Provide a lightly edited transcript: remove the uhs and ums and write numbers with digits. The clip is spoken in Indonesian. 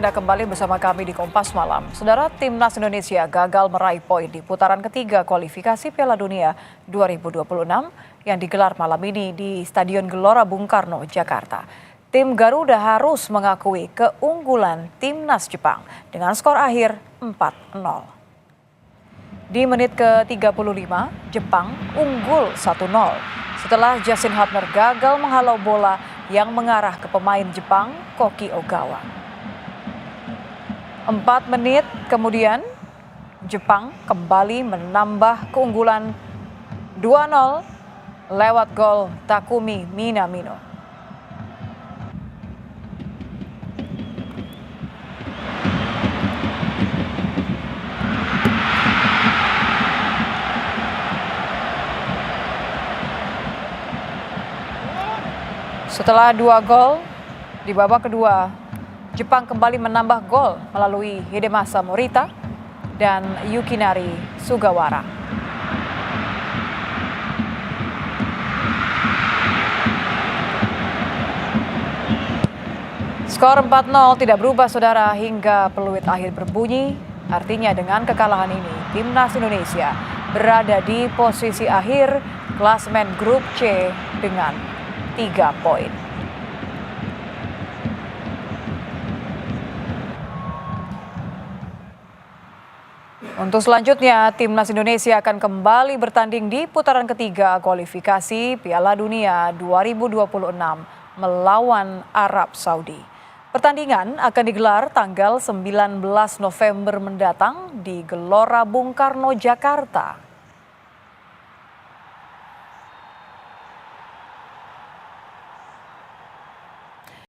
Anda kembali bersama kami di Kompas Malam. Saudara, Timnas Indonesia gagal meraih poin di putaran ketiga kualifikasi Piala Dunia 2026 yang digelar malam ini di Stadion Gelora Bung Karno, Jakarta. Tim Garuda harus mengakui keunggulan Timnas Jepang dengan skor akhir 4-0. Di menit ke-35, Jepang unggul 1-0 setelah Justin Hubner gagal menghalau bola yang mengarah ke pemain Jepang, Koki Ogawa. 4 menit kemudian, Jepang kembali menambah keunggulan 2-0 lewat gol Takumi Minamino. Setelah 2 gol di babak kedua, Jepang kembali menambah gol melalui Hidemasa Morita dan Yukinari Sugawara. Skor 4-0 tidak berubah, saudara, hingga peluit akhir berbunyi. Artinya dengan kekalahan ini, Timnas Indonesia berada di posisi akhir klasemen grup C dengan 3 poin. Untuk selanjutnya, Timnas Indonesia akan kembali bertanding di putaran ketiga kualifikasi Piala Dunia 2026 melawan Arab Saudi. Pertandingan akan digelar tanggal 19 November mendatang di Gelora Bung Karno, Jakarta.